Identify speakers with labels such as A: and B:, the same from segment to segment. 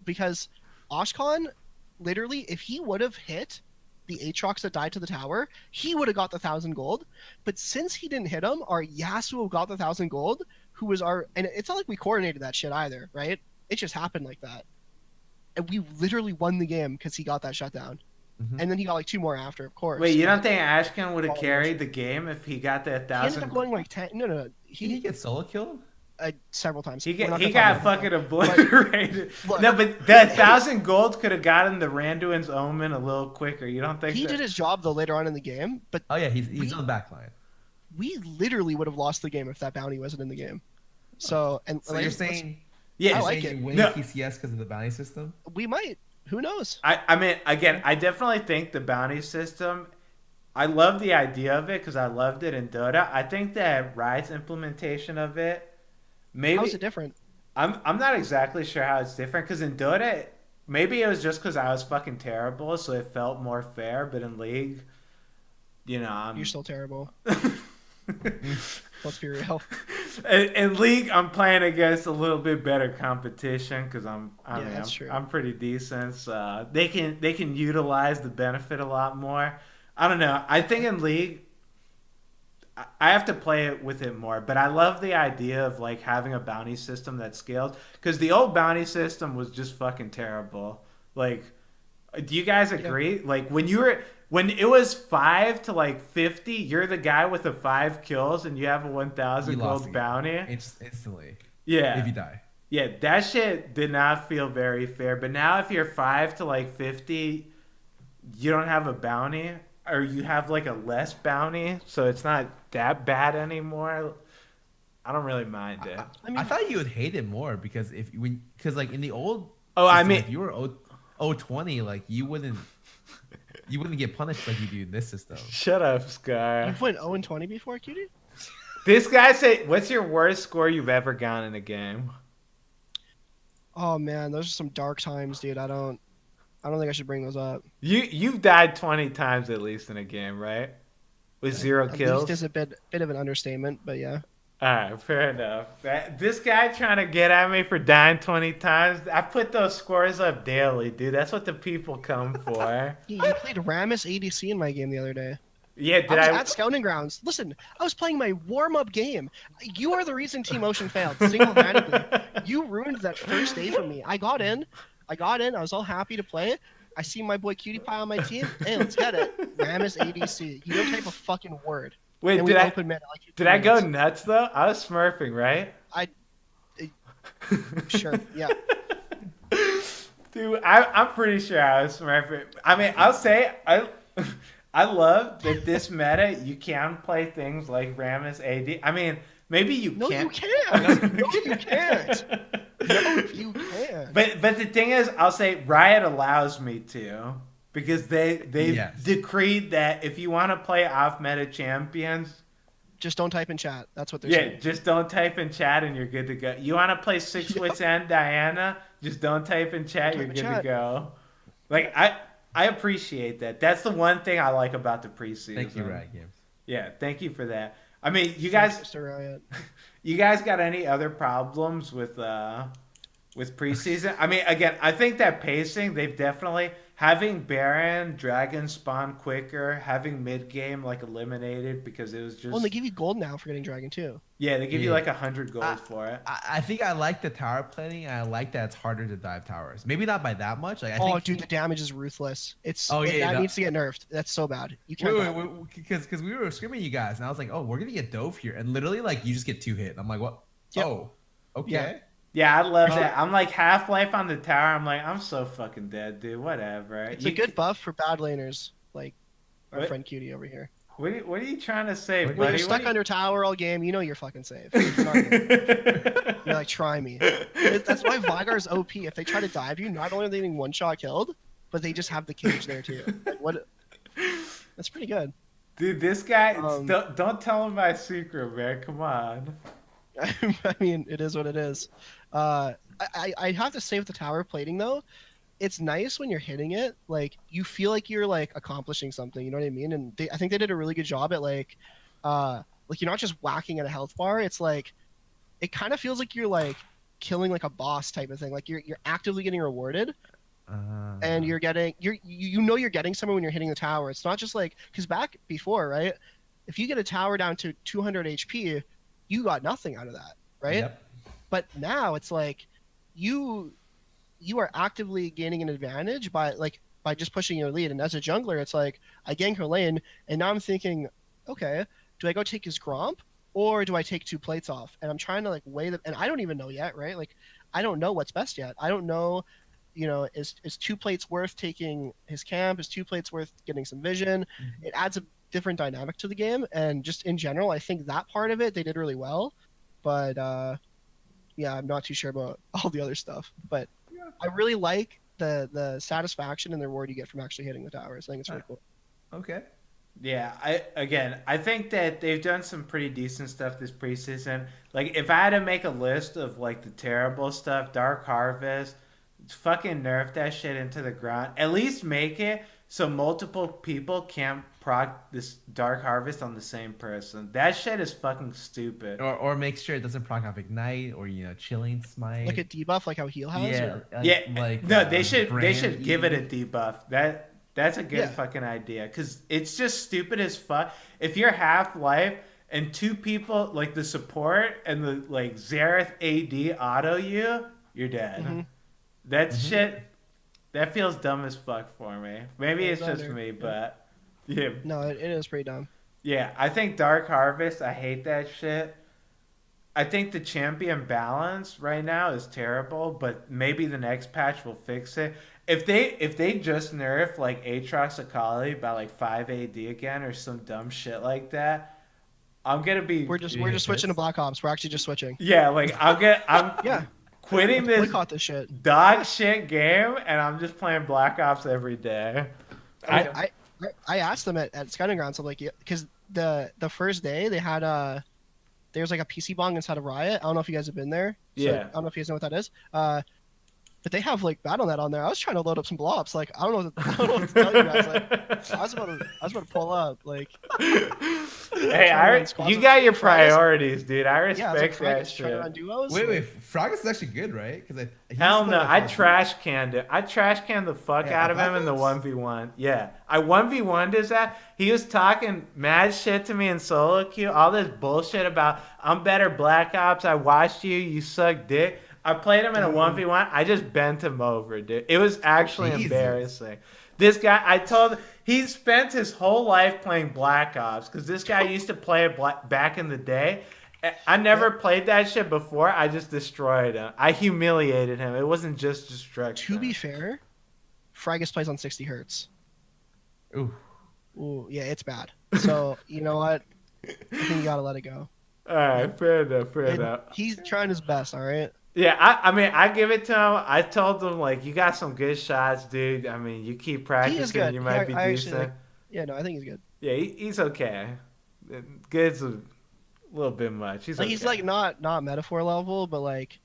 A: because Oshkon, literally, if he would have hit the Aatrox that died to the tower, he would have got the 1,000 gold. But since he didn't hit him, our Yasuo got the 1,000 gold, who was our... And it's not like we coordinated that shit either, right? It just happened like that. And we literally won the game because he got that shutdown.
B: Mm-hmm.
A: And then he got like 2 more after, of course.
C: Wait, you don't think Ashken would have carried the game if he got that
A: He ended
C: 1,000?
A: up going like 10. No.
B: Did he get solo killed?
A: Several times.
C: He got fucking obliterated.
A: Look,
C: no, but that 1,000 gold could have gotten the Randuin's Omen a little quicker. You don't think
A: he did his job though later on in the game? But
B: oh yeah, he's on the back line.
A: We literally would have lost the game if that bounty wasn't in the game. So
B: like, you're saying,
C: yeah,
B: I like it. Win PCS because of the bounty system.
A: We might. Who knows?
C: I mean, again, I definitely think the bounty system. I love the idea of it because I loved it in Dota. I think that Riot's implementation of it. Maybe,
A: how's it different?
C: I'm not exactly sure how it's different because in Dota, maybe it was just because I was fucking terrible, so it felt more fair. But in League,
A: you're still terrible. Let's be real.
C: In League, I'm playing against a little bit better competition because I'm pretty decent. So they can utilize the benefit a lot more. I don't know. I think in League, I have to play it with it more, but I love the idea of like having a bounty system that scales because the old bounty system was just fucking terrible. Like, do you guys agree? Yeah. Like when it was 5 to like 50, you're the guy with the 5 kills and you have a 1,000 gold bounty.
B: Instantly.
C: Yeah.
B: If you die.
C: Yeah, that shit did not feel very fair. But now if you're 5 to like 50, you don't have a bounty. Or you have like a less bounty, so it's not that bad anymore. I don't really mind it.
B: I thought you would hate it more because like in the old if you were 020, like you wouldn't get punished like you do in this system.
C: Shut up, Scar.
A: You've went 0-20 before, Cutie?
C: This guy said, "What's your worst score you've ever gotten in a game?"
A: Oh man, those are some dark times, dude. I don't think I should bring those up.
C: You've died 20 times at least in a game, right? With 0 kills.
A: At least is a bit of an understatement, but yeah.
C: All right, fair enough. This guy trying to get at me for dying 20 times. I put those scores up daily, dude. That's what the people come for.
A: You played Rammus ADC in my game the other day.
C: Yeah,
A: I was at Scouting Grounds. Listen, I was playing my warm-up game. You are the reason Team Ocean failed, single-handedly. You ruined that first day for me. I got in. I was all happy to play it. I see my boy Cutie Pie on my team. Hey, let's get it. Rammus ADC. You don't type a fucking word.
C: Wait, did I go nuts, though? I was smurfing, right?
A: Sure, yeah.
C: Dude, I'm pretty sure I was smurfing. I mean, I'll say, I love that this meta, you can play things like Rammus AD. I mean, maybe you can't.
A: No, you can't. No, you can't. No, you can't.
C: But the thing is, I'll say Riot allows me to because they decreed that if you want to play off meta champions,
A: just don't type in chat. That's what they're saying.
C: Yeah, just don't type in chat and you're good to go. You want to play 6 Wits and Diana, just don't type in chat, you're good to go. Like I appreciate that. That's the one thing I like about the preseason.
B: Thank you, Riot Games.
C: Yeah, thank you for that. I mean, you guys got any other problems with preseason? I mean, again, I think that pacing, they've definitely having Baron, Dragon spawn quicker, having mid game like eliminated because it was just.
A: Well, they give you gold now for getting Dragon too.
C: Yeah, they give you like 100 gold for it.
B: I think I like the tower planning, and I like that it's harder to dive towers. Maybe not by that much. Like,
A: dude, the damage is ruthless. That needs to get nerfed. That's so bad. You can't.
B: Because we were screaming at you guys, and I was like, "Oh, we're gonna get dove here," and literally, like, you just get 2 hit. And I'm like, "What? Yep. Oh, okay."
C: Yeah, I love that. I'm like Half-Life on the tower. I'm like, I'm so fucking dead, dude. Whatever.
A: It's a good buff for bad laners, like our friend Cutie over here.
C: What are you trying to say, buddy?
A: When you're stuck under tower all game, you know you're fucking safe. You're like, try me. That's why Vigar's OP. If they try to dive you, not only are they getting one-shot killed, but they just have the cage there too. Like, what? That's pretty good.
C: Dude, this guy, don't tell him my secret, man. Come on.
A: I mean, it is what it is. I have to say with the tower plating though, it's nice when you're hitting it. Like you feel like you're like accomplishing something. You know what I mean? And I think they did a really good job at like you're not just whacking at a health bar. It's like it kind of feels like you're like killing like a boss type of thing. Like you're actively getting rewarded, and you're getting you're getting somewhere when you're hitting the tower. It's not just like because back before, right? If you get a tower down to 200 HP, you got nothing out of that, right?
B: Yep.
A: But now it's like you are actively gaining an advantage by just pushing your lead. And as a jungler, it's like I gank her lane, and now I'm thinking, okay, do I go take his Gromp or do I take 2 plates off? And I'm trying to like weigh them, and I don't even know yet, right? Like I don't know what's best yet. I don't know, is 2 plates worth taking his camp? Is 2 plates worth getting some vision? Mm-hmm. It adds a different dynamic to the game, and just in general, I think that part of it they did really well. But yeah, I'm not too sure about all the other stuff. But I really like the satisfaction and the reward you get from actually hitting the towers. I think it's really cool.
B: Okay.
C: Yeah, I think that they've done some pretty decent stuff this preseason. Like if I had to make a list of like the terrible stuff, Dark Harvest, fucking nerf that shit into the ground. At least make it so multiple people can't proc this Dark Harvest on the same person. That shit is fucking stupid.
B: Or make sure it doesn't proc off Ignite or Chilling Smite.
A: Like a debuff, like how Heal has.
C: They should give it a debuff. That's a good fucking idea because it's just stupid as fuck. If you're Half-Life and 2 people like the support and the like Xerath AD auto you're dead. Mm-hmm. That shit. That feels dumb as fuck for me. Maybe it's just me, but yeah.
A: No, it is pretty dumb.
C: Yeah, I think Dark Harvest, I hate that shit. I think the champion balance right now is terrible, but maybe the next patch will fix it. If they just nerf like Aatrox Akali by like 5 AD again or some dumb shit like that, I'm gonna be.
A: We're just switching to Black Ops. We're actually just switching.
C: Yeah, like I'm quitting this dog shit game, and I'm just playing Black Ops every day.
A: I asked them at Scouting Grounds, so like, because the first day they had there's like a PC bong inside of Riot. I don't know if you guys have been there. So I don't know if you guys know what that is. But they have like Battle.net on there. I was trying to load up some blobs. Like I don't know what to tell you guys. Like I was about to pull up. Like
C: hey, you got your priorities, dude. I respect that shit.
B: Wait, Froggus is actually good, right? Because
C: hell no, I trash canned it. I trash canned the fuck out of him in the 1v1. Yeah, I 1v1'd his ass. He was talking mad shit to me in solo queue. All this bullshit about I'm better Black Ops. I watched you. You suck dick. I played him in a 1v1. I just bent him over, dude. It was actually embarrassing. This guy, I told him, he spent his whole life playing Black Ops because this guy used to play it back in the day. I never played that shit before. I just destroyed him. I humiliated him. It wasn't just destruction.
A: To be fair, Froggus plays on 60 hertz. Ooh, yeah, it's bad. So, you know what? I think you gotta let it go.
C: All right, fair enough.
A: He's trying his best, all right?
C: Yeah, I mean, I give it to him. I told him, like, you got some good shots, dude. I mean, you keep practicing, you might be decent.
A: I think he's good.
C: Yeah, he's okay. Good's a little bit much. He's okay.
A: He's like not metaphor level, but like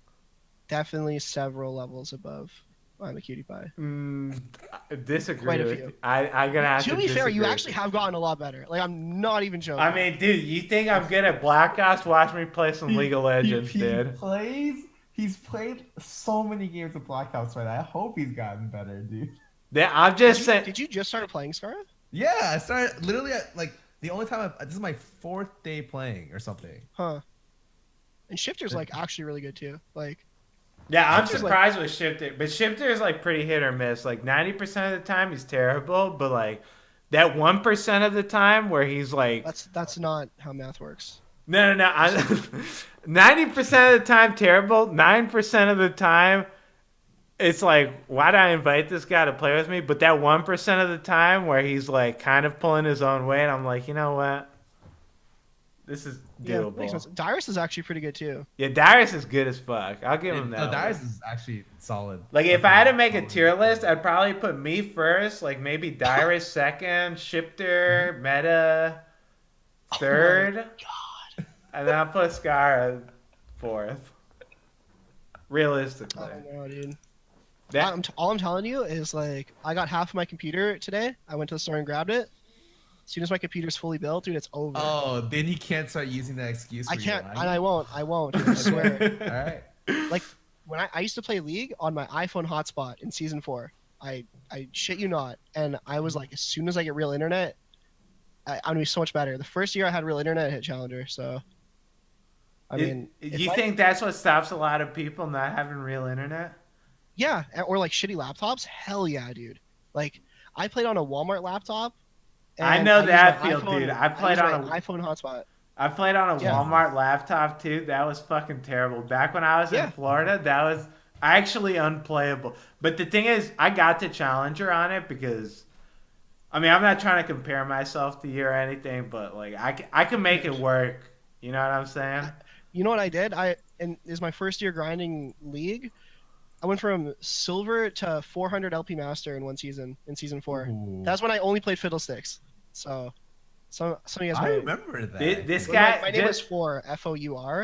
A: definitely several levels above imagqtpie.
C: Disagree.
A: Quite a few.
C: I'm gonna have to.
A: To be fair, you actually have gotten a lot better. Like I'm not even joking.
C: I mean, dude, you think I'm good at Black Ops? Watch me play some League of Legends, dude.
B: He's played so many games of Black Ops right now. I hope he's gotten better, dude.
C: Yeah, I'm just saying.
A: Did you just start playing Scarlet?
B: Yeah, I started literally at like the only time. This is my 4th day playing or something.
A: Huh. And Shifter's like actually really good too. Like.
C: Yeah, I'm surprised with Shifter, but Shifter is like pretty hit or miss. Like 90% of the time he's terrible, but like that 1% of the time where he's like.
A: That's not how math works.
C: No. 90% of the time terrible. 9% of the time, it's like, why did I invite this guy to play with me? But that 1% of the time where he's like kind of pulling his own weight, I'm like, you know what? This is doable.
A: Yeah, Dyrus is actually pretty good too.
C: Yeah, Dyrus is good as fuck. I'll give him that.
B: No, Dyrus is actually solid.
C: Like if I had to make a tier list, I'd probably put me first, like maybe Dyrus second, Shifter, Meta third.
A: Oh my God.
C: And then I'll put Scar 4th. Realistically.
A: Oh no, dude. All I'm telling you is like I got half of my computer today. I went to the store and grabbed it. As soon as my computer's fully built, dude, it's over.
B: Oh, then he can't start using that excuse.
A: I can't, and I won't. Dude, I swear.
B: All right.
A: Like when I used to play League on my iPhone hotspot in season 4. I shit you not, and I was like, as soon as I get real internet, I'm gonna be so much better. The first year I had real internet, I hit Challenger. So, I mean,
C: you think that's what stops a lot of people not having real internet?
A: Yeah, or like shitty laptops. Hell yeah, dude. Like I played on a Walmart laptop.
C: I know that feel, dude. I played on
A: an iPhone hotspot.
C: I played on a Walmart laptop too. That was fucking terrible. Back when I was in Florida, that was actually unplayable. But the thing is, I got to Challenger on it because, I mean, I'm not trying to compare myself to you or anything, but like I can make it work. You know what I'm saying?
A: You know what I did? And this is my first year grinding League. I went from silver to 400 LP master in one season, in season 4. Ooh. That's when I only played fiddlesticks. So, some of you guys
B: might remember that.
C: This guy,
A: my name was Four, Four.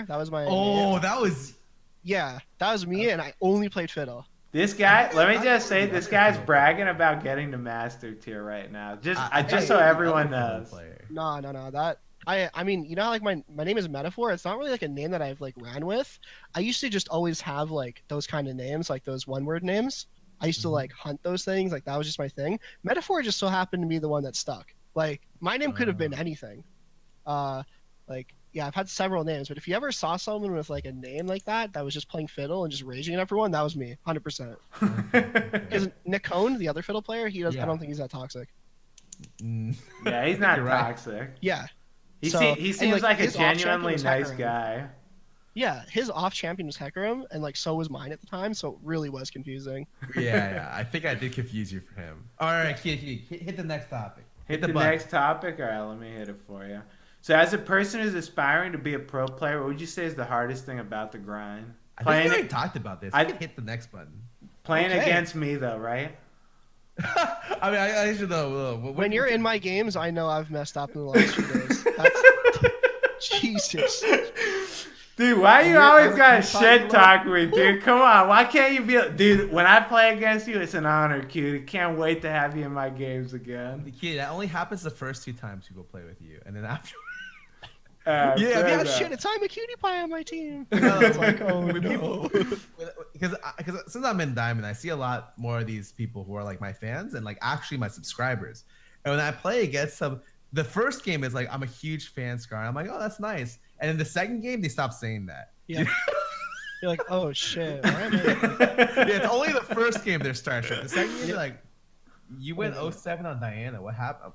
A: That was my
B: name. That was...
A: Yeah, that was me, and I only played fiddle.
C: This guy, let me just say, this guy's bragging about getting to master tier right now. Just so everyone knows.
A: No. That... I mean, you know, like my name is Metaphor. It's not really like a name that I've like ran with. I used to just always have like those kind of names, like those one-word names. I used to like hunt those things. Like that was just my thing. Metaphor just so happened to be the one that stuck. Like my name could have been anything. Like yeah, I've had several names, but if you ever saw someone with like a name like that was just playing fiddle and just raging at everyone, that was me, 100%. Because Nick Cohn, the other fiddle player, he does. Yeah. I don't think he's that toxic.
C: Yeah, he's not toxic.
A: Right. Yeah.
C: He seems like a genuinely nice guy.
A: Yeah, his off champion was Hecarim, and like so was mine at the time, so it really was confusing.
B: Yeah, I think I did confuse you for him. All right, hit the next topic.
C: Hit the next topic? All right, let me hit it for you. So as a person who's aspiring to be a pro player, what would you say is the hardest thing about the grind?
B: I think we already talked about this. I can hit the next button.
C: Playing against me, though, right?
B: I mean, I should know.
A: When you're in my games, I know I've messed up in the last few days. That's... Jesus.
C: Dude, why you always gotta shit talk me, dude? Come on, why can't you be... Dude, when I play against you, it's an honor, cutie. Can't wait to have you in my games again.
B: Kid, that only happens the first 2 times people play with you, and then after...
A: yeah, shit, it's I'm a cutie pie on my team. It's like, oh no.
B: Because since I'm in Diamond, I see a lot more of these people who are like my fans and like actually my subscribers. And when I play against them, the first game is like, I'm a huge fan, Scar. I'm like, oh, that's nice. And in the second game, they stop saying that.
A: Yeah. You're like, oh shit.
B: Yeah, it's only the first game they're starting shit. The second game, they're like, you went 0-7 on Diana. What happened?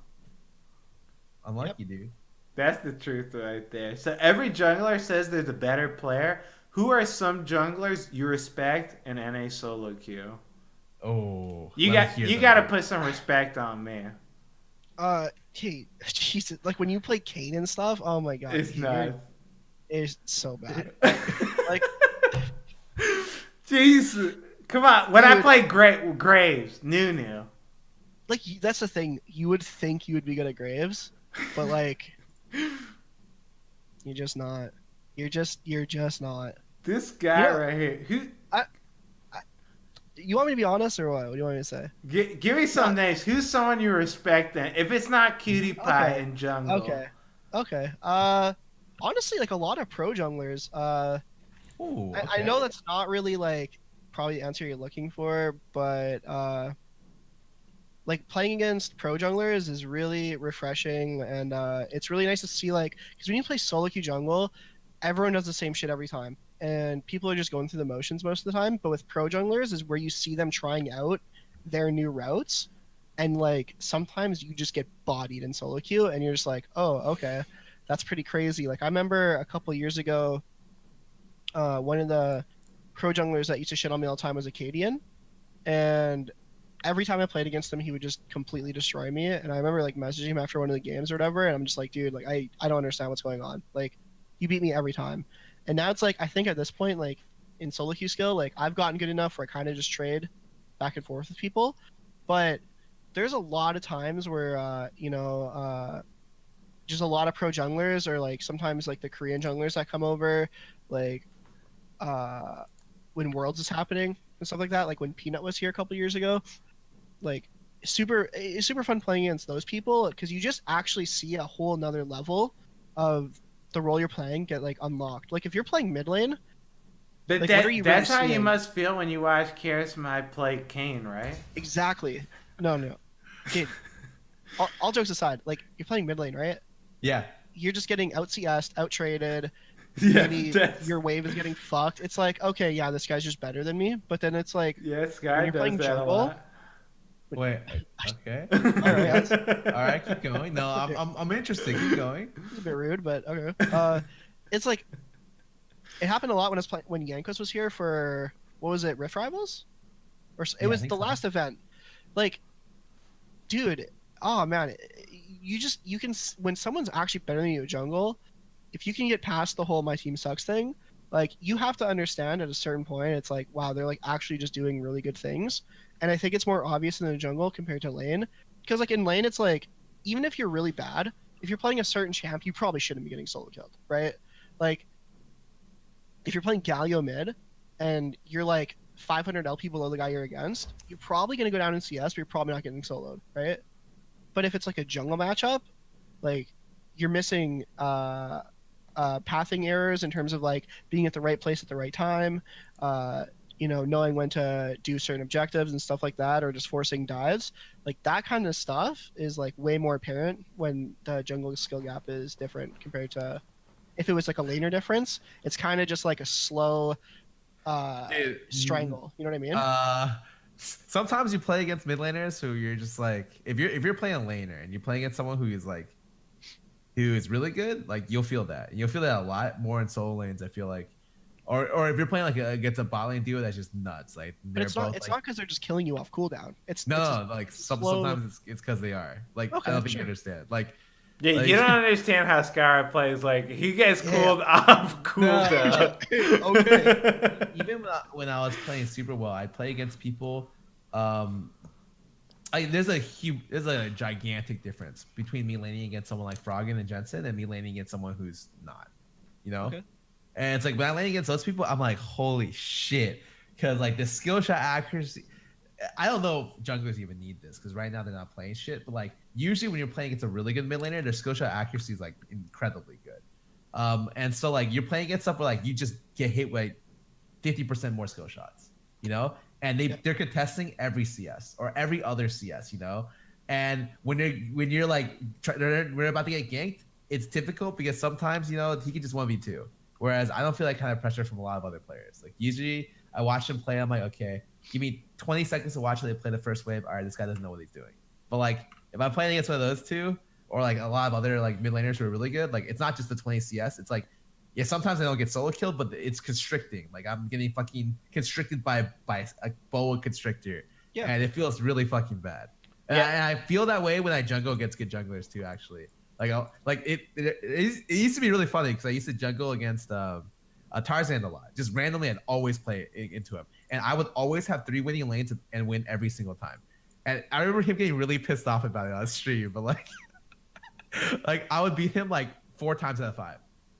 B: Unlucky, dude.
C: That's the truth right there. So every jungler says there's a better player. Who are some junglers you respect in NA solo queue?
B: Oh,
C: you got to put some respect on me.
A: Hey, Jesus, like when you play Kane and stuff, oh my god,
C: it's nuts.
A: It's so bad. Like,
C: Jesus, come on. When I play Graves, Nunu.
A: Like that's the thing. You would think you would be good at Graves, but like. You're just not. You're just not.
C: This guy right here. Who?
A: You want me to be honest or what? What do you want me to say?
C: Give me some names. Who's someone you respect then? If it's not Cutie Pie in jungle.
A: Okay. Honestly, like a lot of pro junglers. I know that's not really like probably the answer you're looking for, but like playing against pro junglers is really refreshing, and it's really nice to see, like, because when you play solo queue jungle, everyone does the same shit every time, and people are just going through the motions most of the time. But with pro junglers is where you see them trying out their new routes, and like sometimes you just get bodied in solo queue, and you're just like, oh, okay, that's pretty crazy. Like I remember a couple years ago, one of the pro junglers that used to shit on me all the time was Acadian, and every time I played against him, he would just completely destroy me. And I remember like messaging him after one of the games or whatever, and I'm just like, dude, like I don't understand what's going on. Like, you beat me every time. And now it's like, I think at this point, like in solo queue skill, like I've gotten good enough where I kind of just trade back and forth with people. But there's a lot of times where just a lot of pro junglers, or like sometimes like the Korean junglers that come over, like when Worlds is happening and stuff like that, like when Peanut was here a couple years ago. Like it's super fun playing against those people, because you just actually see a whole nother level of the role you're playing get like unlocked. Like if you're playing mid lane,
C: But
A: Like, what are you
C: that's
A: really
C: how you
A: seeing?
C: must feel when you watch Charisma play Kane, right?
A: Exactly. No. Dude, all jokes aside, like, you're playing mid lane, right?
B: Yeah.
A: You're just getting out CS'd, out traded.
C: Yeah,
A: Maybe
C: that's
A: your wave is getting fucked. It's like, okay, yeah, this guy's just better than me. But then it's like,
C: yeah,
A: when
C: Sky
A: you're
C: does
A: playing
C: that a
A: jungle,
C: lot.
A: when,
B: Wait. Okay.
A: all right, that's
B: All right. Keep going. No,
A: okay.
B: I'm interested. Keep going.
A: It's a bit rude, but okay. It's like it happened a lot when I was playing when Yankees was here for what was it, Rift Rivals, it
B: Yeah, I
A: was
B: think
A: the
B: so.
A: last event. Like, dude, oh man, you can when someone's actually better than you at jungle, if you can get past the whole my team sucks thing, like you have to understand at a certain point, it's like wow, they're like actually just doing really good things, and I think it's more obvious in the jungle compared to lane, because like in lane, it's like even if you're really bad, if you're playing a certain champ, you probably shouldn't be getting solo killed, right? Like if you're playing Galio mid and you're like 500 LP below the guy you're against, you're probably going to go down in CS, but you're probably not getting soloed, right? But if it's like a jungle matchup, like you're missing pathing errors in terms of like being at the right place at the right time, knowing when to do certain objectives and stuff like that, or just forcing dives. Like that kind of stuff is like way more apparent when the jungle skill gap is different compared to if it was like a laner difference. It's kind of just like a slow
B: Dude,
A: strangle. You know what I mean?
B: sometimes you play against mid laners who you're just like, if you're playing a laner and you're playing against someone who is like, who is really good, like you'll feel that. You'll feel that a lot more in solo lanes. I feel like, or if you're playing like against a bot lane duo that's just nuts. Like
A: But
B: they're
A: it's not.
B: both
A: It's
B: like,
A: not because they're just killing you off cooldown. It's a
B: no, like
A: slow.
B: sometimes it's because they are. Like I
A: Okay,
B: don't think you
A: sure.
B: understand. Like
C: Yeah,
B: like
C: you don't understand how Scar plays. Like he gets
A: Yeah.
C: cooled off
B: no.
C: cooldown.
A: Okay.
B: Even when I was playing super well, I'd play against people. Um, there's a gigantic difference between me laning against someone like Froggen and Jensen and me laning against someone who's not, you know.
A: Okay.
B: And it's like when I lane against those people, I'm like, holy shit, because like the skill shot accuracy. I don't know if junglers even need this because right now they're not playing shit. But like usually when you're playing against a really good mid laner, their skill shot accuracy is like incredibly good. And so like you're playing against stuff where like you just get hit with 50% more skill shots, you know, and
A: Yeah.
B: they're contesting every CS or every other CS, you know. And when you're like we're about to get ganked, it's difficult because sometimes you know he can just 1v2. Whereas I don't feel that kind of pressure from a lot of other players. Like usually I watch them play, I'm like, okay, give me 20 seconds to watch them play the first wave. All right, this guy doesn't know what he's doing. But like if I'm playing against one of those two, or like a lot of other like mid laners who are really good, like it's not just the 20 CS. It's like, yeah, sometimes I don't get solo killed, but it's constricting. Like I'm getting fucking constricted by a boa constrictor,
A: Yeah.
B: and it feels really fucking bad. And,
C: Yeah.
B: I feel that way when I jungle against good junglers too. Actually, like it used to be really funny because I used to jungle against Tarzan a lot. Just randomly, I'd always play into him, and I would always have 3 winning lanes and win every single time. And I remember him getting really pissed off about it on stream, but like, like I would beat him like 4 times out of 5.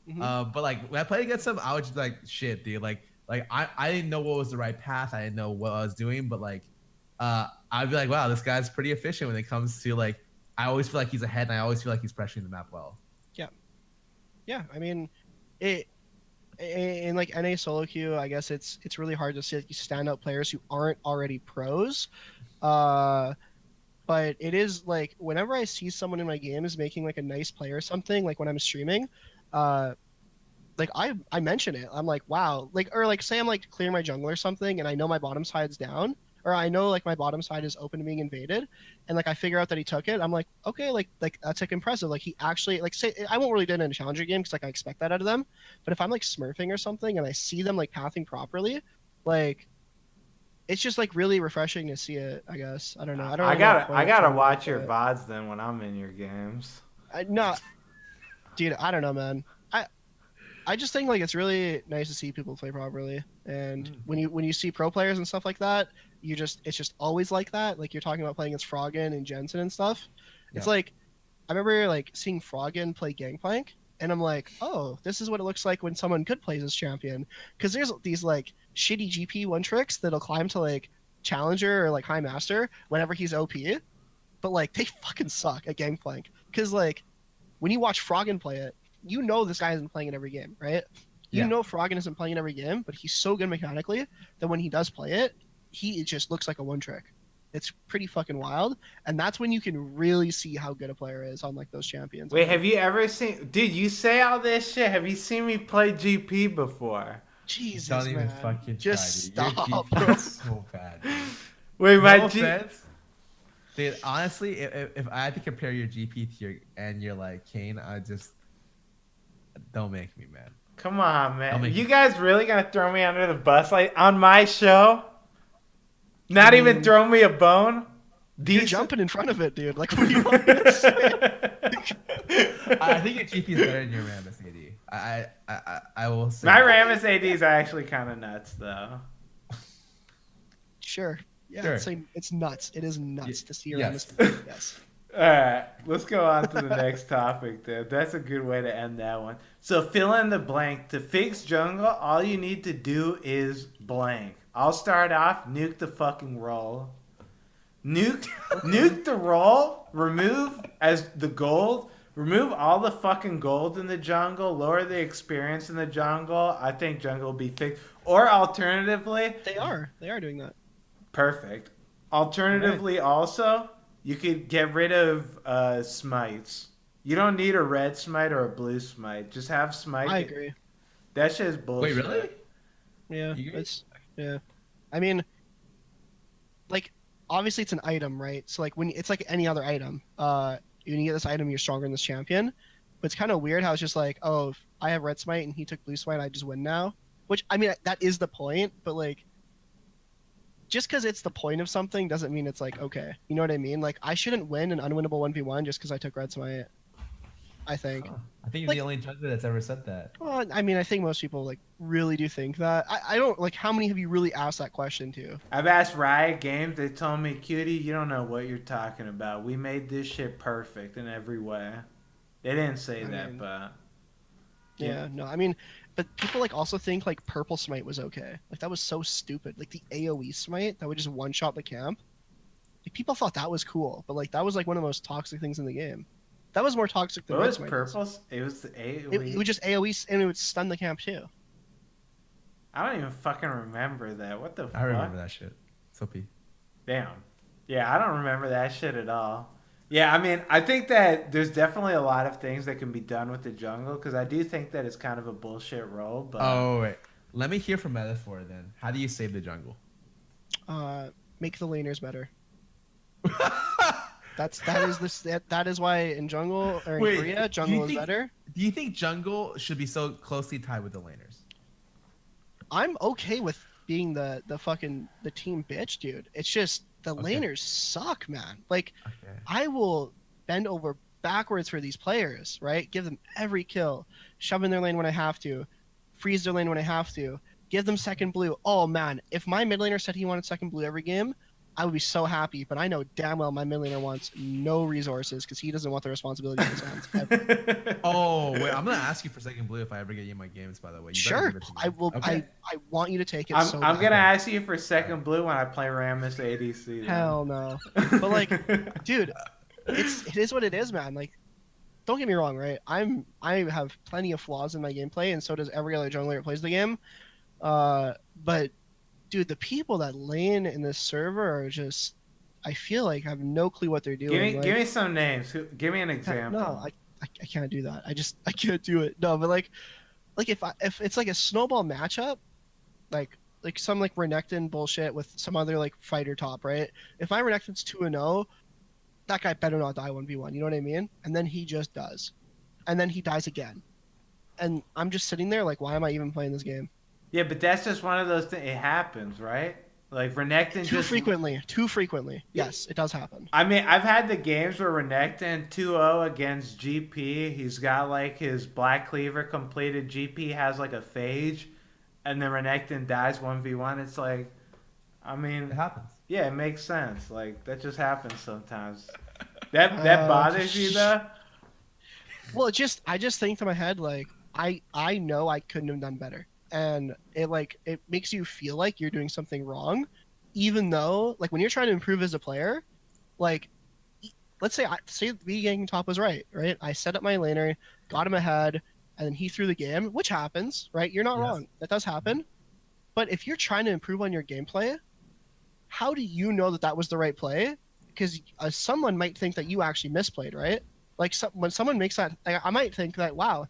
A: Mm-hmm.
B: But like when I played against him, I was just like, shit, dude. Like I didn't know what was the right path. I didn't know what I was doing, but like, I'd be like, wow, this guy's pretty efficient when it comes to like. I always feel like he's ahead, and I always feel like he's pressuring the map well.
A: Yeah. I mean, it in like NA solo queue, I guess it's really hard to see like, standout players who aren't already pros. But it is like whenever I see someone in my game is making like a nice play or something, like when I'm streaming, uh, like I mention it. I'm like, wow, like or like say I'm like clearing my jungle or something, and I know my bottom side's down, or I know like my bottom side is open to being invaded, and like I figure out that he took it. I'm like, okay, like that's like impressive. Like he actually like say I won't really do it in a challenger game because like I expect that out of them, but if I'm like smurfing or something and I see them like pathing properly, like it's just like really refreshing to see it. I guess I don't know. I don't.
C: I
A: Really know
C: gotta
A: what
C: I
A: point
C: gotta
A: to make,
C: watch your
A: but
C: VODs then when I'm in your games.
A: no, dude. I don't know, man. I just think like it's really nice to see people play properly, and when you see pro players and stuff like that, it's just always like that. Like you're talking about playing against Froggen and Jensen and stuff. It's
B: Yep.
A: like I remember like seeing Froggen play Gangplank, and I'm like, oh, this is what it looks like when someone good plays as champion. Because there's these like shitty GP one tricks that'll climb to like challenger or like high master whenever he's OP, but like they fucking suck at Gangplank. Because like when you watch Froggen play it, you know this guy isn't playing in every game, right? You know Froggen isn't playing it every game, but he's so good mechanically that when he does play it, he just looks like a one trick. It's pretty fucking wild, and that's when you can really see how good a player is on like those champions.
C: Wait, have you ever seen? Dude, you say all this shit. Have you seen me play GP before?
A: Jesus,
B: Don't
A: man.
B: even fucking
A: just
B: try,
A: stop,
B: Your
A: bro.
B: GP is so bad. Dude.
C: Wait,
B: no
C: my
B: offense. Dude, honestly, if I had to compare your GP to your like Kane, I just don't make me, man.
C: Come on, man. You guys really gonna throw me under the bus like on my show? Not even throw me a bone?
A: You're jumping in front of it, dude. Like, what do you want me to say?
B: I think your GP is better than your Rammus AD. I will say
C: my Rammus AD is actually kind of nuts, though.
A: Sure. Yeah, sure. It's nuts. It is nuts to see your Rammus. Yes.
C: All right, let's go on to the next topic, dude. That's a good way to end that one. So fill in the blank. To fix jungle, all you need to do is blank. I'll start off, nuke the fucking roll. Nuke the roll, remove as the gold, remove all the fucking gold in the jungle, lower the experience in the jungle. I think jungle will be fixed. Or alternatively...
A: They are doing that.
C: Perfect. Alternatively, also... You could get rid of smites. You don't need a red smite or a blue smite. Just have smite.
A: I agree.
C: That shit is bullshit.
B: Wait, really?
A: Yeah, I mean, like, obviously it's an item, right? So like when it's like any other item. When you get this item, you're stronger in this champion. But it's kind of weird how it's just like, oh, if I have red smite and he took blue smite, I just win now. Which I mean, that is the point. But like, just because it's the point of something doesn't mean it's like okay. You know what I mean? Like I shouldn't win an unwinnable 1v1 just because I took red smite. I think.
B: I think you're the only judge that's ever said that.
A: Well, I mean, I think most people like really do think that. I don't like. How many have you really asked that question to?
C: I've asked Riot Games. They told me, "Cutie, you don't know what you're talking about. We made this shit perfect in every way." They didn't say that, but
A: yeah, no. I mean, but people like also think like purple smite was okay. Like that was so stupid. Like the AOE smite that would just one shot the camp. Like people thought that was cool, but like that was like one of the most toxic things in the game. That was more toxic than red smite.
C: Purple? It was the AOE.
A: It would just AOE and it would stun the camp too.
C: I don't even fucking remember that. What the fuck?
B: I remember that shit. Soapy.
C: Damn. Yeah, I don't remember that shit at all. Yeah, I mean, I think that there's definitely a lot of things that can be done with the jungle because I do think that it's kind of a bullshit role. But
B: wait, let me hear from Metaphor then. How do you save the jungle?
A: Make the laners better. That is why in jungle or in Korea jungle is better.
B: Do you think jungle should be so closely tied with the laners?
A: I'm okay with being the team bitch, dude. It's just the laners suck, man. Like I will bend over backwards for these players, right? Give them every kill, shove in their lane when I have to, freeze their lane when I have to, give them second blue. Oh man, if my mid laner said he wanted second blue every game, I would be so happy, but I know damn well my mid laner wants no resources because he doesn't want the responsibility in his hands.
B: Oh, wait, I'm going to ask you for second blue if I ever get you in my games, by the way.
A: Sure, I will. Okay. I want you to take it.
C: I'm going to ask you for second blue when I play Rammus ADC. Then.
A: Hell no. But like, dude, it is what it is, man. Like, don't get me wrong, right? I have plenty of flaws in my gameplay, and so does every other jungler that plays the game. But dude, the people that lane in this server are just, I feel like have no clue what they're doing.
C: Give me some names. Give me an example.
A: No, I can't do that. I can't do it. No, but like if it's like a snowball matchup, like some like Renekton bullshit with some other like fighter top, right? If my Renekton's 2-0, that guy better not die 1v1. You know what I mean? And then he just does, and then he dies again, and I'm just sitting there like, why am I even playing this game?
C: Yeah, but that's just one of those things. It happens, right? Like Renekton
A: too frequently. Yes, it does happen.
C: I mean, I've had the games where Renekton 2-0 against GP. He's got like his Black Cleaver completed. GP has like a phage, and then Renekton dies 1v1. It's like, I mean,
B: it happens.
C: Yeah, it makes sense. Like that just happens sometimes. That bothers you though?
A: Well, I just think to my head like I know I couldn't have done better. And it makes you feel like you're doing something wrong, even though like when you're trying to improve as a player, like let's say me getting top was right. I set up my laner, got him ahead, and then he threw the game, which happens, right? You're not wrong. That does happen. But if you're trying to improve on your gameplay, how do you know that that was the right play? Because someone might think that you actually misplayed, right? Like when someone makes that, I might think that, wow,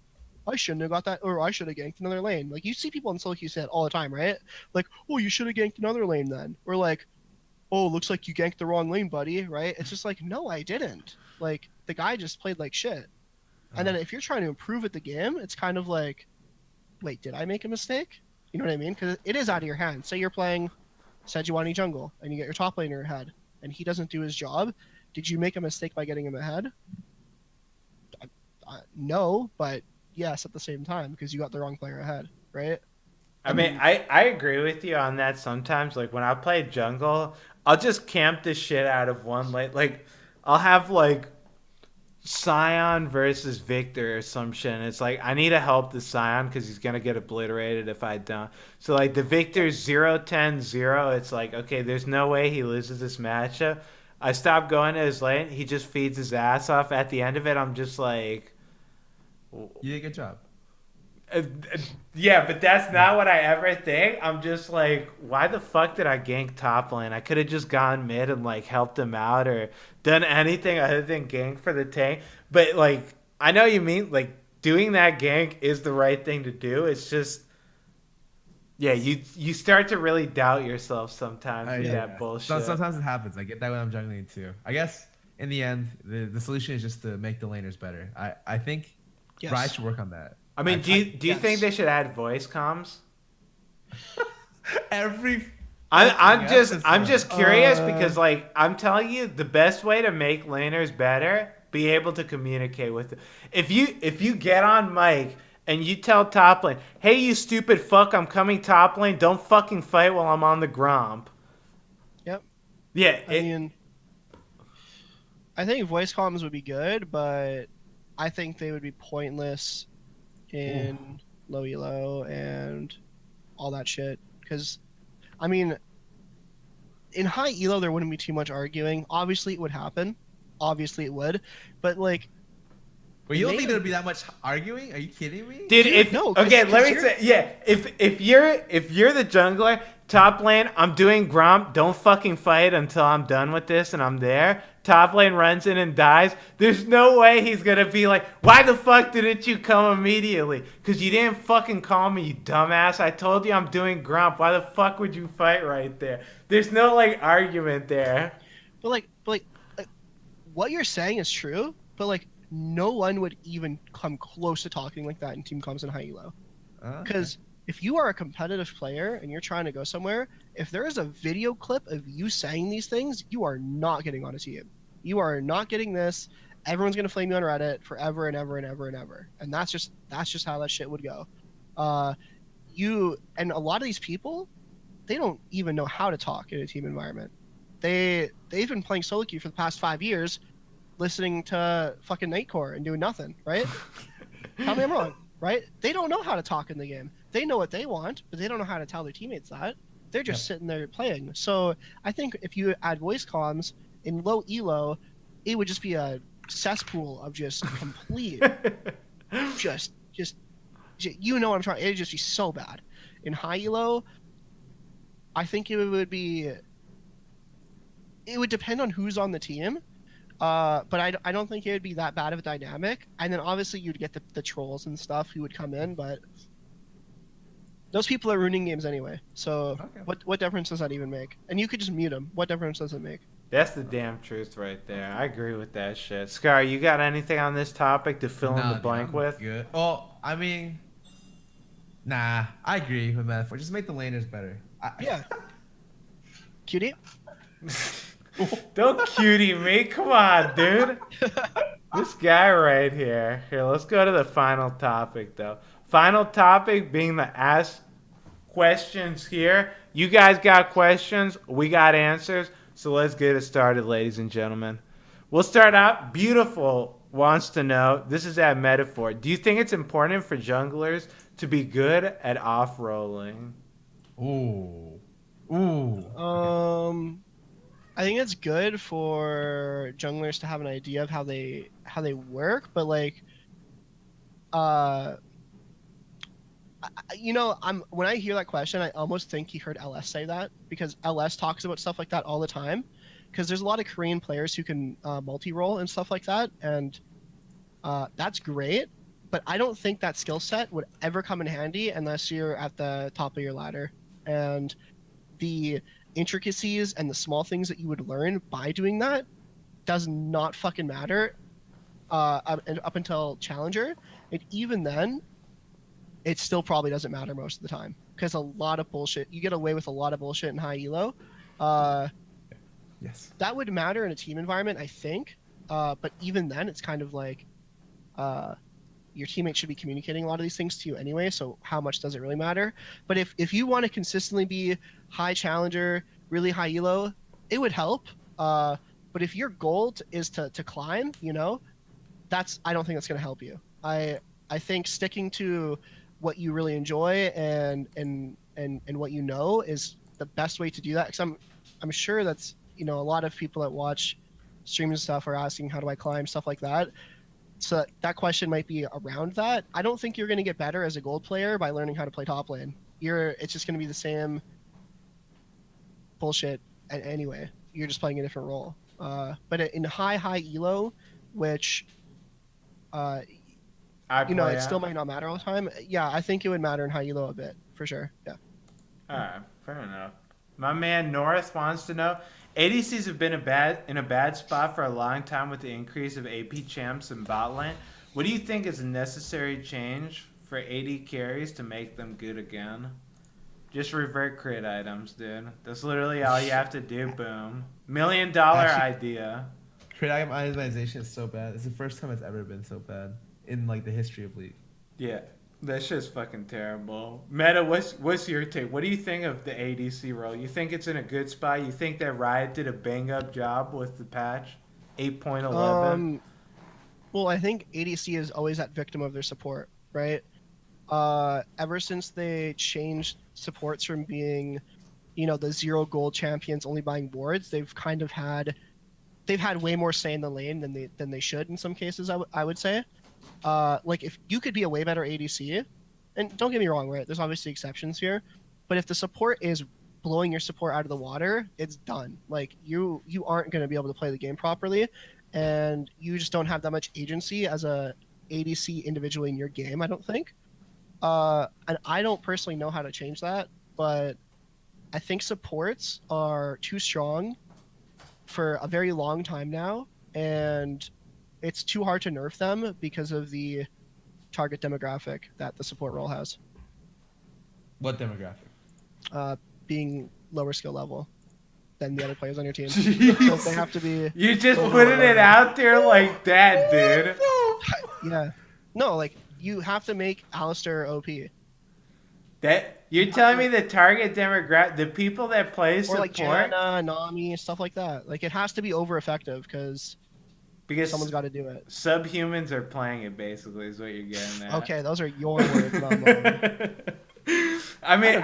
A: I shouldn't have got that, or I should have ganked another lane. Like you see people in solo queue say it all the time, right? Like, oh, you should have ganked another lane then. Or like, oh, looks like you ganked the wrong lane, buddy, right? It's just like, no, I didn't. Like the guy just played like shit. And then if you're trying to improve at the game, it's kind of like, wait, did I make a mistake? You know what I mean? Because it is out of your hands. Say you're playing Sejuani jungle, and you get your top laner ahead, and he doesn't do his job. Did you make a mistake by getting him ahead? No, but yes at the same time, because you got the wrong player ahead, right?
C: I mean, I agree with you on that sometimes. Like, when I play jungle, I'll just camp the shit out of one lane. Like, I'll have, like, Scion versus Victor or some shit. And it's like, I need to help the Scion because he's going to get obliterated if I don't. So, like, the Victor's 0-10-0. It's like, okay, there's no way he loses this matchup. I stop going to his lane. He just feeds his ass off. At the end of it, I'm just like...
B: You did a good job.
C: Yeah, but that's not what I ever think. I'm just like, why the fuck did I gank top lane? I could have just gone mid and like helped him out or done anything other than gank for the tank. But like, I know you mean like doing that gank is the right thing to do. It's just, yeah, you start to really doubt yourself sometimes with that bullshit.
B: Sometimes it happens. I get that when I'm jungling too. I guess in the end, the solution is just to make the laners better. I think Riot should work on that.
C: I mean, do you think they should add voice comms? I'm just curious because like I'm telling you, the best way to make laners better, be able to communicate with them. If you get on mic and you tell top lane, hey you stupid fuck, I'm coming top lane, don't fucking fight while I'm on the gromp.
A: Yep.
C: Yeah.
A: I think voice comms would be good, but I think they would be pointless in low elo and all that shit. Because, I mean, in high elo there wouldn't be too much arguing. Obviously it would happen. Obviously it would. But like...
B: But you don't think there'd be that much arguing? Are you kidding me?
C: Dude,
A: no.
C: Okay, let me say... Yeah, if you're the jungler, top lane, I'm doing Gromp, don't fucking fight until I'm done with this and I'm there. Top lane runs in and dies. There's no way he's going to be like, why the fuck didn't you come immediately? Because you didn't fucking call me, you dumbass. I told you I'm doing Gromp. Why the fuck would you fight right there? There's no, like, argument there.
A: But, like, what you're saying is true, but, like, no one would even come close to talking like that in team comms and high elo. Because if you are a competitive player and you're trying to go somewhere, if there is a video clip of you saying these things, you are not getting on a team. You are not getting this. Everyone's gonna flame you on Reddit forever and ever and ever and ever. And that's just how that shit would go. And a lot of these people, they don't even know how to talk in a team environment. They've been playing solo queue for the past 5 years, listening to fucking Nightcore and doing nothing, right? Tell me I'm wrong, right? They don't know how to talk in the game. They know what they want, but they don't know how to tell their teammates that. They're just sitting there playing. So I think if you add voice comms in low elo, it would just be a cesspool of just complete, just you know what I'm trying. It'd just be so bad. In high elo, I think it would depend on who's on the team. But I don't think it would be that bad of a dynamic. And then obviously you'd get the trolls and stuff who would come in, but those people are ruining games anyway. So what difference does that even make? And you could just mute them. What difference does it make?
C: That's the damn truth right there. I agree with that shit. Scar, you got anything on this topic to fill in the blank with?
B: Good. Well, I mean, nah, I agree with metaphor. Just make the laners better.
A: Yeah. Cutie?
C: Don't cutie me. Come on, dude. This guy right here. Here, let's go to the final topic, though. Final topic being the ask questions here. You guys got questions. We got answers. So let's get it started, ladies and gentlemen. We'll start out. Beautiful wants to know. This is at Metaphor. Do you think it's important for junglers to be good at off-rolling?
B: Ooh.
A: I think it's good for junglers to have an idea of how they work, but like When I hear that question, I almost think he heard LS say that, because LS talks about stuff like that all the time. Because there's a lot of Korean players who can multi-role and stuff like that, and that's great. But I don't think that skill set would ever come in handy unless you're at the top of your ladder. And the intricacies and the small things that you would learn by doing that does not fucking matter up until Challenger. And even then, it still probably doesn't matter most of the time, because a lot of bullshit, you get away with a lot of bullshit in high elo.
B: Yes.
A: That would matter in a team environment, I think. But even then, it's kind of like your teammates should be communicating a lot of these things to you anyway, so how much does it really matter? But if you want to consistently be high Challenger, really high elo, it would help. But if your goal is to climb, I don't think that's going to help you. I think sticking to what you really enjoy and what you know is the best way to do that. Because I'm sure that's a lot of people that watch streams and stuff are asking, how do I climb, stuff like that. So that question might be around that. I don't think you're going to get better as a gold player by learning how to play top lane. It's just going to be the same bullshit anyway. You're just playing a different role. But in high elo, which it still might not matter all the time. Yeah, I think it would matter in high elo a bit, for sure. Yeah.
C: All right, fair enough. My man Norris wants to know, ADCs have been in a bad spot for a long time with the increase of AP champs and bot lane. What do you think is a necessary change for AD carries to make them good again? Just revert crit items, dude. That's literally all you have to do. Boom. $1 million idea.
B: Crit item itemization is so bad. It's the first time it's ever been so bad in like the history of League.
C: Yeah, that shit's fucking terrible. Meta, what's your take? What do you think of the ADC role? You think it's in a good spot? You think that Riot did a bang up job with the patch 8.11?
A: Well, I think ADC is always that victim of their support, right? Ever since they changed supports from being, the 0 gold champions only buying wards, they've had way more say in the lane than they should in some cases. I would say. Like, if you could be a way better ADC, and don't get me wrong, right? There's obviously exceptions here, but if the support is blowing your support out of the water, it's done. Like, you aren't going to be able to play the game properly, and you just don't have that much agency as a ADC individually in your game, I don't think. And I don't personally know how to change that, but I think supports are too strong for a very long time now, and it's too hard to nerf them because of the target demographic that the support role has.
B: What demographic?
A: Being lower skill level than the other players on your team. So they have to be...
C: You're just putting it out there like that, dude.
A: Yeah. No, like, you have to make Alistar OP.
C: You're telling me the target demographic, the people that play support...
A: Or like Janna, Nami, stuff like that. Like, it has to be over effective because someone's got to do it.
C: Subhumans are playing it, basically, is what you're getting at.
A: Okay, those are your words, not mine.
C: I mean,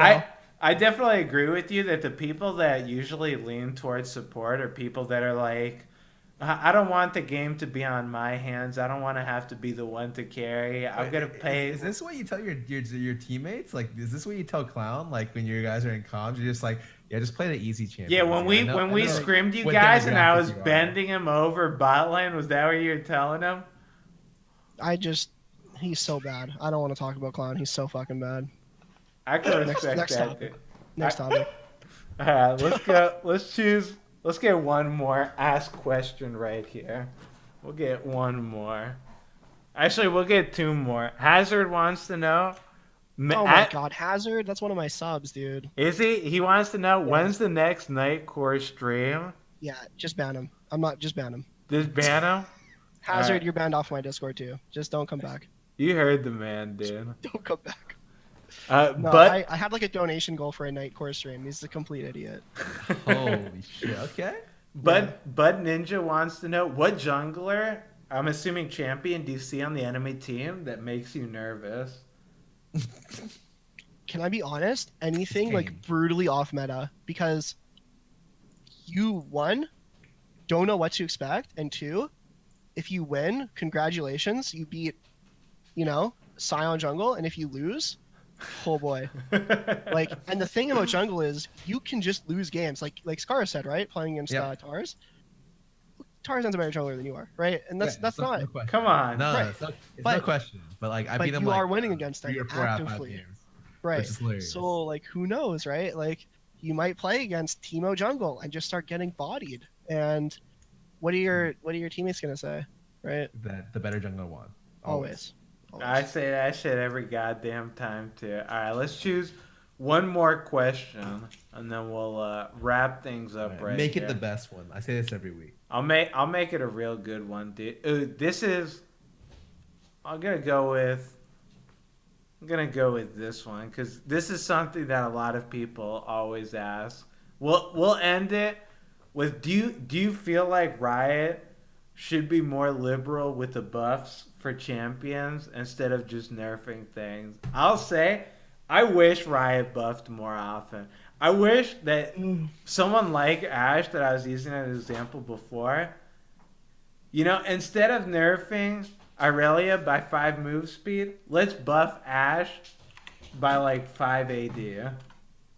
C: I definitely agree with you that the people that usually lean towards support are people that are like, I don't want the game to be on my hands. I don't want to have to be the one to carry. I'm going to pay.
B: Is this what you tell your teammates? Like, is this what you tell Clown? Like, when you guys are in comms, you're just like, yeah, just play the easy champion.
C: Yeah, when we scrimmed you guys and I was bending him over bot lane, was that what you were telling him?
A: He's so bad. I don't want to talk about Clown. He's so fucking bad.
C: I can respect
A: next
C: that.
A: Topic. Next topic.
C: All right, let's go. Let's get one more ask question right here. We'll get one more. Actually, we'll get two more. Hazard wants to know.
A: Oh my god, Hazard? That's one of my subs, dude.
C: Is he? He wants to know when's the next Night Core stream?
A: Yeah, just ban him. Just ban him.
C: Just ban him?
A: Hazard, right. You're banned off my Discord too. Just don't come back.
C: You heard the man, dude.
A: Don't come back.
C: But
A: I have like a donation goal for a Night Core stream. He's a complete idiot.
B: Holy shit. Okay.
C: Bud Ninja wants to know, what jungler, I'm assuming champion, do you see on the enemy team that makes you nervous?
A: Can I be honest? Anything like brutally off meta, because you, one, don't know what to expect, and two, if you win, congratulations, you beat, Scion jungle, and if you lose, Oh boy. Like, and the thing about jungle is you can just lose games. Like Scar said, right? Playing against Tars. Tarzan's a better jungler than you are, right? And that's not.
B: No question.
C: Come on.
B: No,
A: right.
B: it's no question. But like I beat him
A: you
B: like
A: are winning against them
B: 3 or 4 out of 5
A: actively.
B: games.
A: Right.
B: Which is hilarious.
A: So like who knows, right? Like you might play against Teemo jungle and just start getting bodied. And what are your teammates gonna say? Right?
B: That the better jungler won.
A: Always.
C: I say that shit every goddamn time too. All right, let's choose one more question, and then we'll wrap things up. Right,
B: make it the best one. I say this every week.
C: I'll make it a real good one, dude. Ooh, this is. I'm gonna go with this one because this is something that a lot of people always ask. We'll end it with do you feel like Riot should be more liberal with the buffs for champions instead of just nerfing things? I'll say I wish Riot buffed more often. I wish that someone like Ashe that I was using as an example before, instead of nerfing Irelia by 5 move speed, let's buff Ashe by like 5 AD.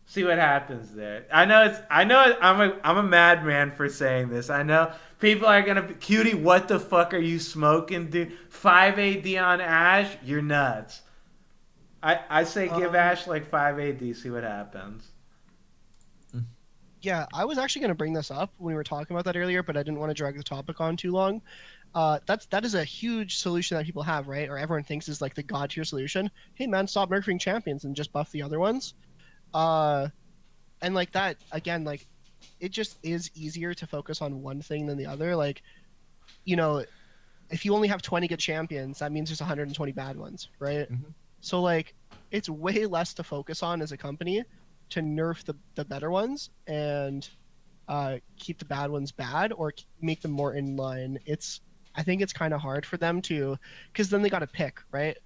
C: See what happens there. I'm a madman for saying this. I know people are gonna be, Cutie, what the fuck are you smoking, dude? 5 AD on Ashe? You're nuts. I say give Ashe like 5 AD, see what happens.
A: Yeah, I was actually going to bring this up when we were talking about that earlier, but I didn't want to drag the topic on too long. That is a huge solution that people have, right? Or everyone thinks is like the god tier solution. Hey man, stop nerfing champions and just buff the other ones. And like that again, like it just is easier to focus on one thing than the other. Like, if you only have 20 good champions, that means there's 120 bad ones, right? Mm-hmm. So like, it's way less to focus on as a company to nerf the better ones and keep the bad ones bad or make them more in line. I think it's kind of hard for them to, because then they got to pick, right?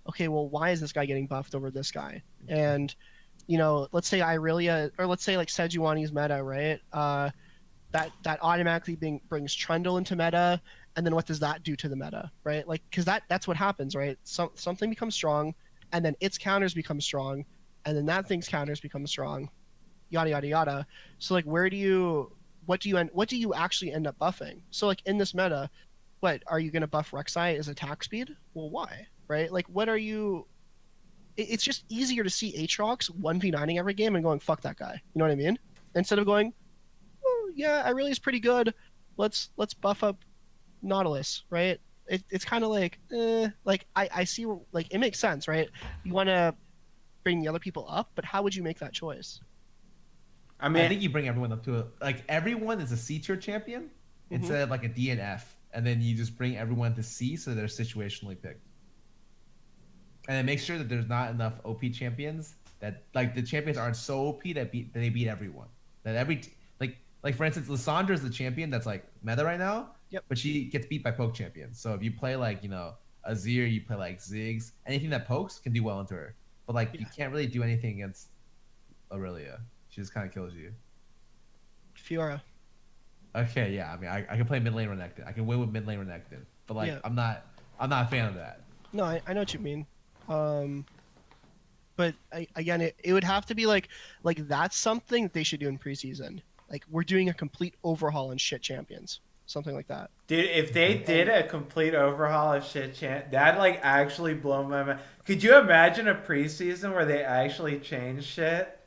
A: Okay, well, why is this guy getting buffed over this guy? And let's say Irelia, or let's say like Sejuani's meta, right? That automatically brings Trundle into meta, and then what does that do to the meta, right? Like, because that's what happens, right? Something becomes strong, and then its counters become strong, and then that thing's counters become strong, yada yada yada. So like, what do you actually end up buffing? So like in this meta, what are you going to buff Rek'Sai as attack speed? Well, why, right? Like, what are you? It's just easier to see Aatrox 1v9ing every game and going fuck that guy. You know what I mean? Instead of going, oh yeah, Irelia's pretty good. Let's buff up Nautilus, right? It's kind of like, like I see, like it makes sense, right? You want to bring the other people up, but how would you make that choice?
B: I think you bring everyone up to like everyone is a C tier champion instead of like a D and F, and then you just bring everyone to C so they're situationally picked, and then make sure that there's not enough OP champions that like the champions aren't so OP that they beat everyone. That like for instance, Lissandra is the champion that's like meta right now.
A: Yep.
B: But she gets beat by poke champions. So if you play like Azir, you play like Ziggs, anything that pokes can do well into her. But like you can't really do anything against Aurelia. She just kind of kills you.
A: Fiora.
B: Okay, yeah. I mean, I can play mid lane Renekton. I can win with mid lane Renekton. But like, I'm not a fan of that.
A: No, I know what you mean. But again, it would have to be like that's something that they should do in preseason. Like we're doing a complete overhaul in shit champions. Something like that.
C: Dude, if they did a complete overhaul of shit that'd like actually blow my mind. Could you imagine a preseason where they actually change shit?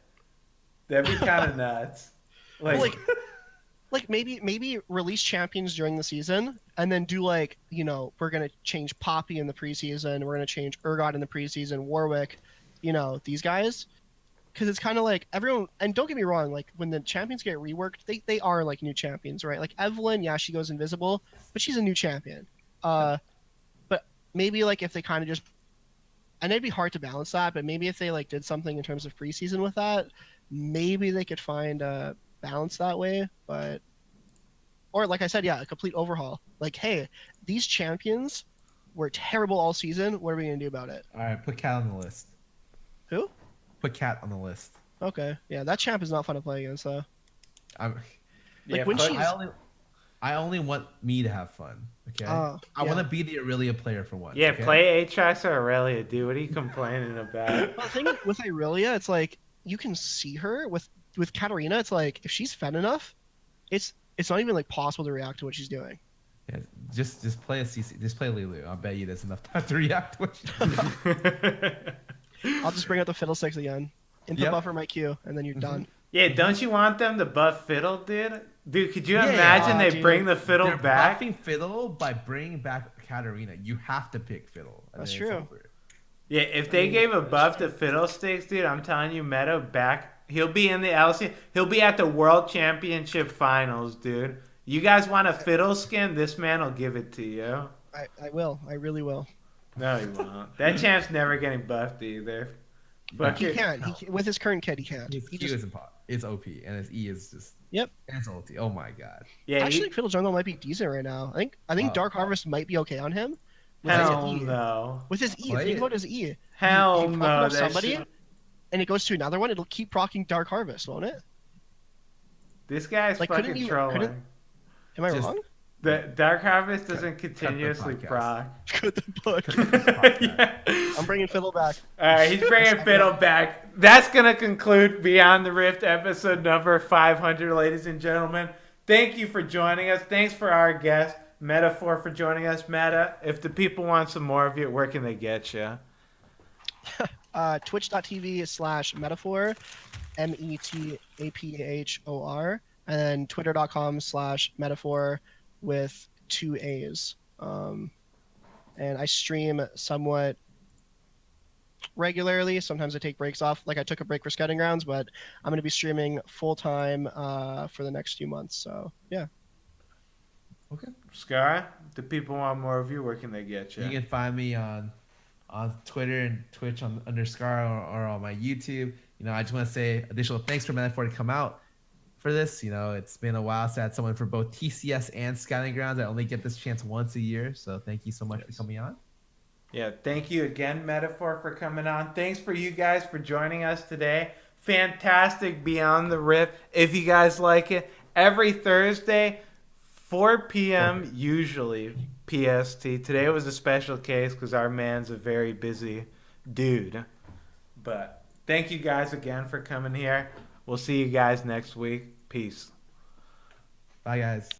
C: That'd be kind of nuts.
A: Like maybe release champions during the season and then do like, we're going to change Poppy in the preseason. We're going to change Urgot in the preseason, Warwick, these guys. Because it's kind of like everyone, and don't get me wrong, like when the champions get reworked, they are like new champions, right? Like Evelynn, yeah, she goes invisible, but she's a new champion. But maybe like if they kind of just, and it'd be hard to balance that, but maybe if they like did something in terms of preseason with that, maybe they could find a balance that way. But, or like I said, yeah, a complete overhaul. Like, hey, these champions were terrible all season. What are we gonna do about it?
B: All right, put Cat on the list.
A: Who?
B: Put Cat on the list.
A: Okay, yeah, that champ is not fun to play against, though.
B: I I only want me to have fun. Okay. I want to be the Irelia player for once.
C: Yeah,
B: okay?
C: play Aatrox or Irelia, dude. What are you complaining about?
A: Well, the thing with Irelia, it's like you can see her with Katarina. It's like if she's fed enough, it's not even like possible to react to what she's doing.
B: Yeah, just play a CC. Just play Lulu. I'll bet you there's enough time to react to what she's doing.
A: I'll just bring out the Fiddlesticks again. Input buffer my Q, and then you're done.
C: Yeah, don't you want them to buff Fiddle, dude? Dude, could you imagine they bring the Fiddle
B: They're
C: back?
B: buffing Fiddle by bringing back Katarina. You have to pick Fiddle.
A: That's true.
C: Yeah, if they gave a buff to Fiddlesticks, dude, I'm telling you, Meta back. He'll be in the LC. He'll be at the World Championship Finals, dude. You guys want a Fiddle skin? This man will give it to you.
A: I will. I really will.
C: No, he won't. That champ's never getting buffed either.
A: But he can't. With his current kit, he can't.
B: His Q isn't pop. It's OP, and his E is just.
A: Yep.
B: And it's ulti. Oh my god.
C: Yeah.
A: Actually, Fiddle Jungle might be decent right now. I think Dark Harvest might be okay on him.
C: Hell no.
A: With his E, think about his E.
C: Hell
A: you
C: no.
A: Somebody, and it goes to another one. It'll keep procking Dark Harvest, won't it?
C: This guy's like, fucking trolling.
A: Am I wrong?
C: The Dark Harvest doesn't continuously proc.
A: Cut the book. Yeah. I'm bringing Fiddle back.
C: All right, he's bringing Fiddle back. That's going to conclude Beyond the Rift episode number 500, ladies and gentlemen. Thank you for joining us. Thanks for our guest, Metaphor, for joining us. Meta, if the people want some more of you, where can they get you?
A: Twitch.tv/Metaphor, METAPHOR, and then Twitter.com/Metaphor with 2 A's. And I stream somewhat regularly. Sometimes I take breaks off. Like I took a break for Scouting Grounds, but I'm going to be streaming full time for the next few months. So yeah.
B: Okay.
C: Sky, the people want more of you. Where can they get you?
B: You can find me on Twitter and Twitch under Scar or on my YouTube. You know, I just want to say additional thanks for Metaphor to come out for this. You know, it's been a while since I had someone for both TCS and Scouting Grounds. I only get this chance once a year, so thank you so much for coming on.
C: Yeah, thank you again, Metaphor, for coming on. Thanks for you guys for joining us today. Fantastic Beyond the Rift. If you guys like it, every Thursday, 4 p.m. usually PST. Today was a special case because our man's a very busy dude. But thank you guys again for coming here. We'll see you guys next week. Peace.
B: Bye, guys.